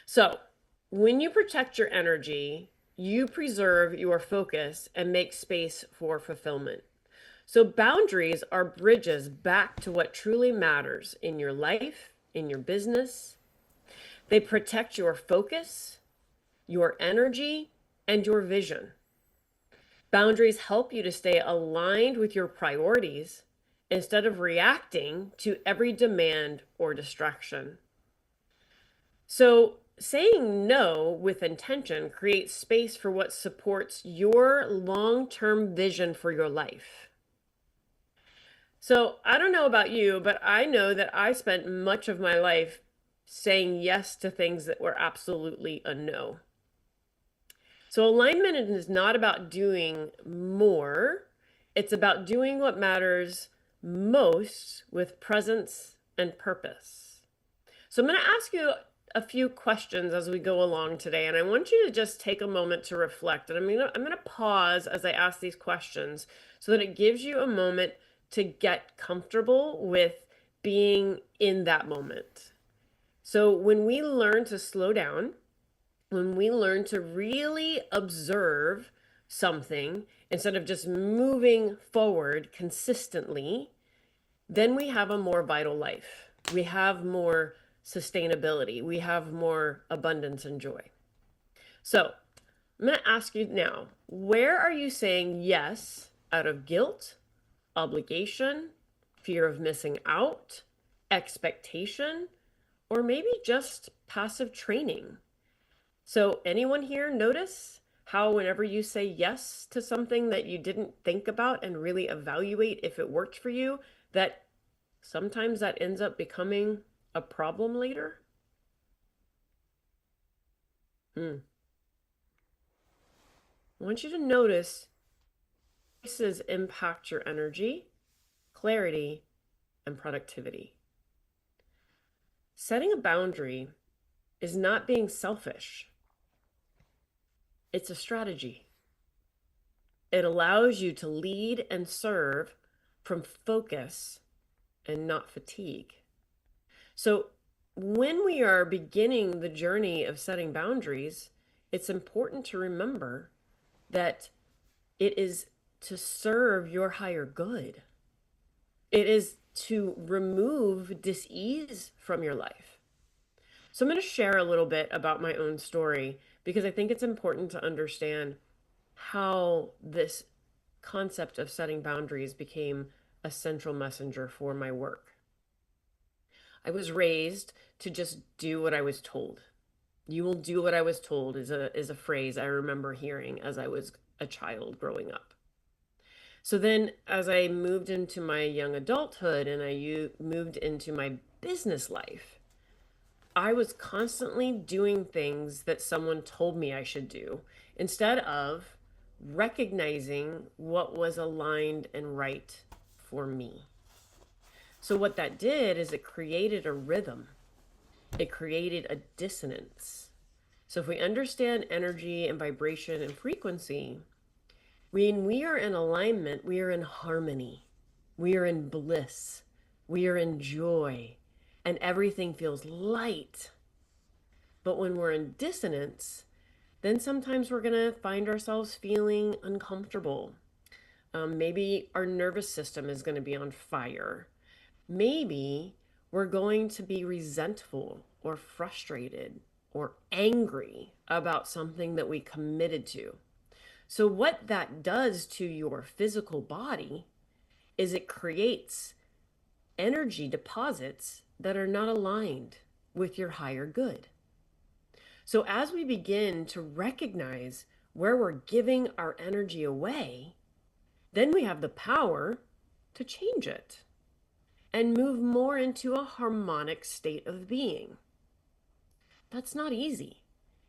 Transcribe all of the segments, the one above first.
So, when you protect your energy, you preserve your focus and make space for fulfillment. So, boundaries are bridges back to what truly matters in your life, in your business. They protect your focus, your energy, and your vision. Boundaries help you to stay aligned with your priorities instead of reacting to every demand or distraction. So, saying no with intention creates space for what supports your long term vision for your life. So, I don't know about you, but I know that I spent much of my life saying yes to things that were absolutely a no. So, alignment is not about doing more, it's about doing what matters most with presence and purpose. So, I'm going to ask you a few questions as we go along today, and I want you to just take a moment to reflect. And I'm going to pause as I ask these questions so that it gives you a moment to get comfortable with being in that moment. So, when we learn to slow down, when we learn to really observe something instead of just moving forward consistently, then we have a more vital life. We have more sustainability. We have more abundance and joy. So, I'm going to ask you now, where are you saying yes out of guilt, obligation, fear of missing out, expectation, or maybe just passive training? So, anyone here notice how, whenever you say yes to something that you didn't think about and really evaluate if it worked for you, that sometimes that ends up becoming a problem later? I want you to notice choices impact your energy, clarity, and productivity. Setting a boundary is not being selfish, it's a strategy. It allows you to lead and serve from focus and not fatigue. So, when we are beginning the journey of setting boundaries, it's important to remember that it is to serve your higher good. It is to remove dis-ease from your life. So I'm going to share a little bit about my own story because I think it's important to understand how this concept of setting boundaries became a central messenger for my work. I was raised to just do what I was told. You will do what I was told is a phrase I remember hearing as I was a child growing up. So then, as I moved into my young adulthood and moved into my business life, I was constantly doing things that someone told me I should do instead of recognizing what was aligned and right for me. So, what that did is it created a rhythm, it created a dissonance. So, if we understand energy and vibration and frequency, when we are in alignment, we are in harmony, we are in bliss, we are in joy, and everything feels light. But when we're in dissonance, then sometimes we're going to find ourselves feeling uncomfortable. Maybe our nervous system is going to be on fire. Maybe we're going to be resentful or frustrated or angry about something that we committed to. So, what that does to your physical body is it creates energy deposits that are not aligned with your higher good. So, as we begin to recognize where we're giving our energy away, then we have the power to change it and move more into a harmonic state of being. That's not easy.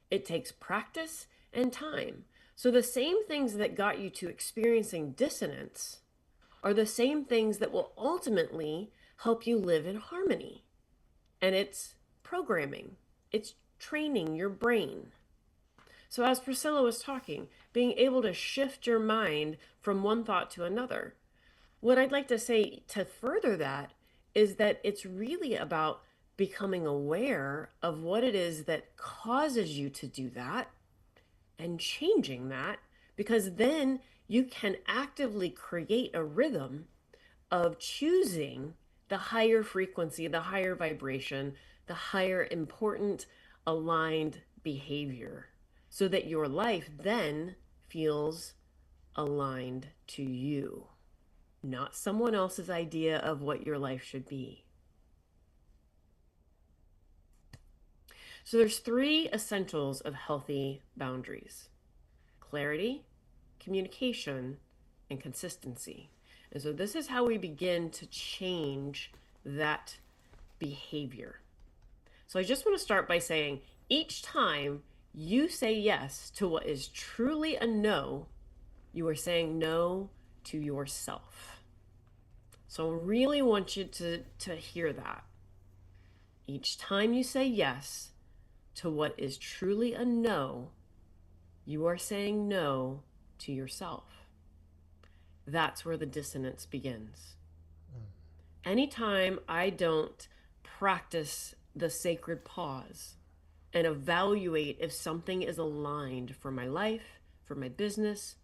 It takes practice and time. So, the same things that got you to experiencing dissonance are the same things that will ultimately help you live in harmony. And it's programming, it's training your brain. So, as Priscilla was talking, being able to shift your mind from one thought to another. What I'd like to say to further that is that it's really about becoming aware of what it is that causes you to do that and changing that, because then you can actively create a rhythm of choosing the higher frequency, the higher vibration, the higher important aligned behavior, so that your life then feels aligned to you, not someone else's idea of what your life should be. So there's three essentials of healthy boundaries: clarity, communication, and consistency. And so this is how we begin to change that behavior. So I just want to start by saying each time you say yes to what is truly a no, you are saying no to yourself. So I really want you to hear that. Each time you say yes to what is truly a no, you are saying no to yourself. That's where the dissonance begins. Anytime I don't practice the sacred pause and evaluate if something is aligned for my life, for my business,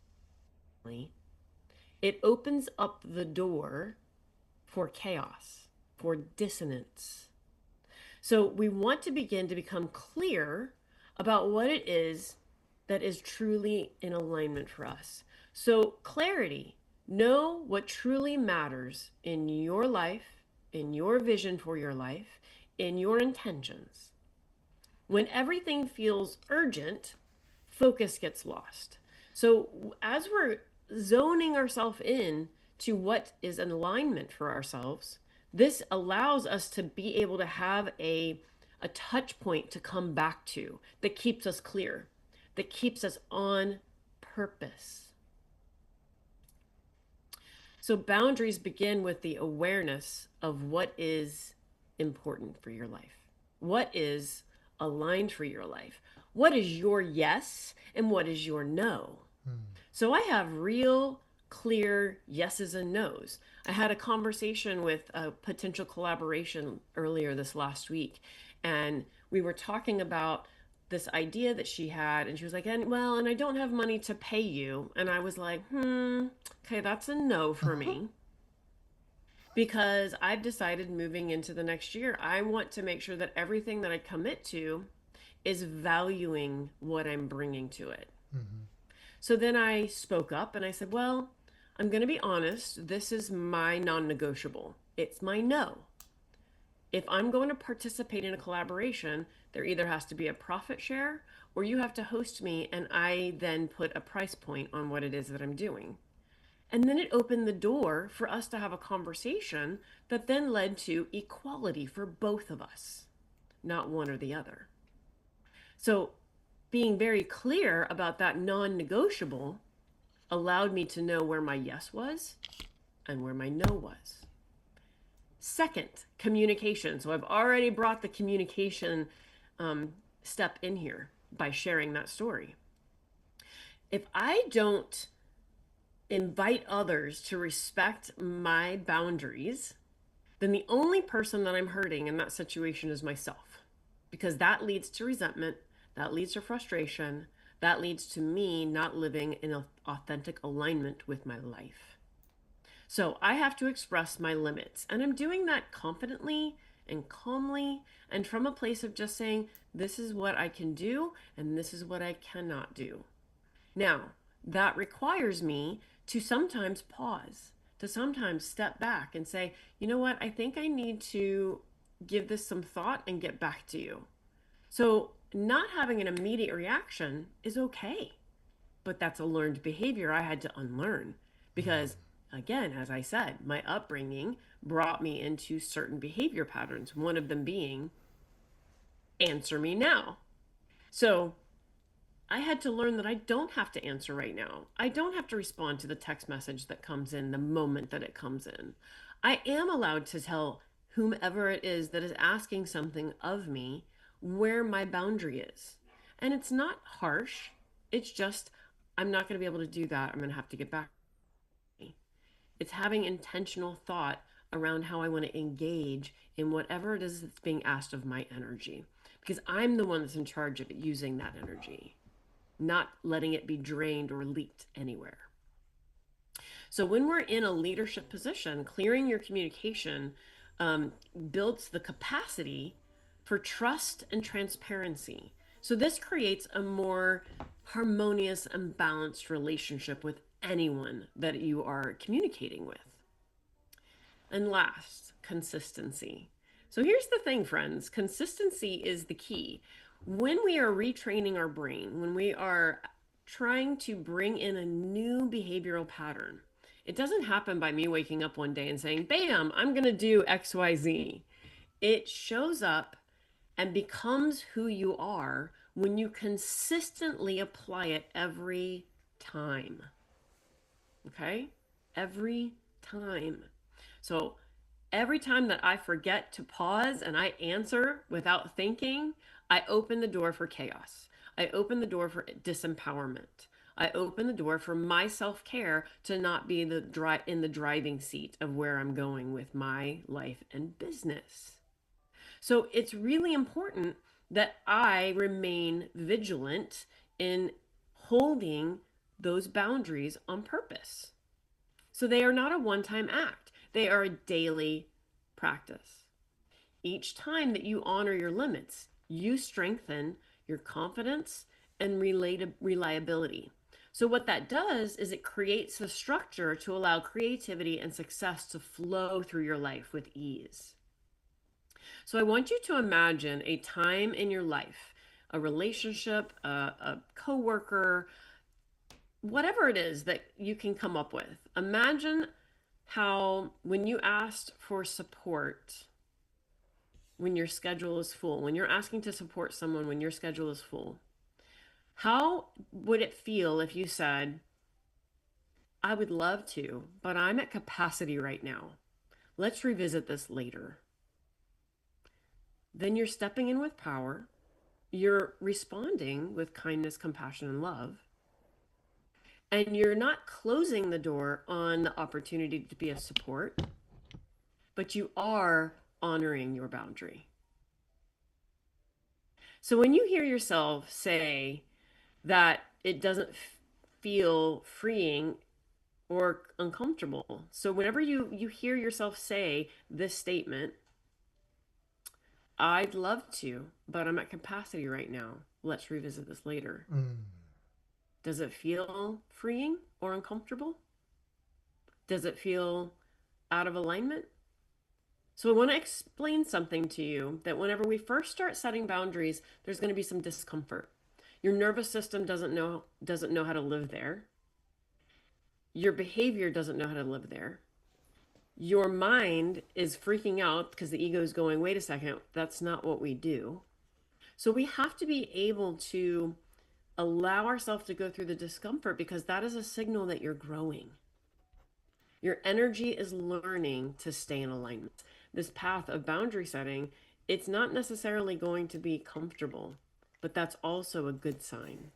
it opens up the door for chaos, for dissonance. So we want to begin to become clear about what it is that is truly in alignment for us. So, clarity: know what truly matters in your life, in your vision for your life, in your intentions. When everything feels urgent, focus gets lost. So, as we're zoning ourselves in to what is an alignment for ourselves, this allows us to be able to have a touch point to come back to that keeps us clear, that keeps us on purpose. So boundaries begin with the awareness of what is important for your life, what is aligned for your life, what is your yes and what is your no. So I have real clear yeses and nos. I had a conversation with a potential collaboration earlier this last week, and we were talking about this idea that she had, and she was like, and I don't have money to pay you. And I was like, okay, that's a no for me, because I've decided moving into the next year, I want to make sure that everything that I commit to is valuing what I'm bringing to it. So then I spoke up and I said, well, I'm going to be honest. This is my non negotiable. It's my no. If I'm going to participate in a collaboration, there either has to be a profit share or you have to host me and I then put a price point on what it is that I'm doing. And then it opened the door for us to have a conversation that then led to equality for both of us, not one or the other. So being very clear about that non negotiable allowed me to know where my yes was and where my no was. Second, communication. So I've already brought the communication step in here by sharing that story. If I don't invite others to respect my boundaries, then the only person that I'm hurting in that situation is myself, because that leads to resentment, that leads to frustration, that leads to me not living in authentic alignment with my life. So I have to express my limits, and I'm doing that confidently and calmly and from a place of just saying, this is what I can do and this is what I cannot do. Now, that requires me to sometimes pause, to sometimes step back and say, you know what, I think I need to give this some thought and get back to you. So, not having an immediate reaction is okay, but that's a learned behavior I had to unlearn because, again, as I said, my upbringing brought me into certain behavior patterns, one of them being answer me now. So, I had to learn that I don't have to answer right now. I don't have to respond to the text message that comes in the moment that it comes in. I am allowed to tell whomever it is that is asking something of me where my boundary is. And it's not harsh. It's just, I'm not going to be able to do that. I'm going to have to get back. It's having intentional thought around how I want to engage in whatever it is that's being asked of my energy. Because I'm the one that's in charge of using that energy, not letting it be drained or leaked anywhere. So when we're in a leadership position, clearing your communication builds the capacity for trust and transparency. So this creates a more harmonious and balanced relationship with anyone that you are communicating with. And last, consistency. So here's the thing, friends, consistency is the key. When we are retraining our brain, when we are trying to bring in a new behavioral pattern, it doesn't happen by me waking up one day and saying, bam, I'm going to do XYZ. It shows up and becomes who you are when you consistently apply it every time. Okay? Every time. So every time that I forget to pause and I answer without thinking, I open the door for chaos. I open the door for disempowerment. I open the door for my self-care to not be in the driving seat of where I'm going with my life and business. So it's really important that I remain vigilant in holding those boundaries on purpose. So they are not a one-time act. They are a daily practice. Each time that you honor your limits, you strengthen your confidence and reliability. So what that does is it creates the structure to allow creativity and success to flow through your life with ease. So I want you to imagine a time in your life, a relationship, a coworker, whatever it is that you can come up with. Imagine how when you asked for support when your schedule is full, when you're asking to support someone when your schedule is full, how would it feel if you said, I would love to, but I'm at capacity right now. Let's revisit this later. Then you're stepping in with power. You're responding with kindness, compassion, and love. And you're not closing the door on the opportunity to be a support, but you are honoring your boundary. So when you hear yourself say that it doesn't feel freeing or uncomfortable, so whenever you hear yourself say this statement, I'd love to, but I'm at capacity right now. Let's revisit this later. Does it feel freeing or uncomfortable? Does it feel out of alignment? So I want to explain something to you that whenever we first start setting boundaries, there's going to be some discomfort. Your nervous system doesn't know how to live there. Your behavior doesn't know how to live there. Your mind is freaking out because the ego is going, wait a second, that's not what we do. So we have to be able to allow ourselves to go through the discomfort because that is a signal that you're growing. Your energy is learning to stay in alignment. This path of boundary setting, it's not necessarily going to be comfortable, but that's also a good sign.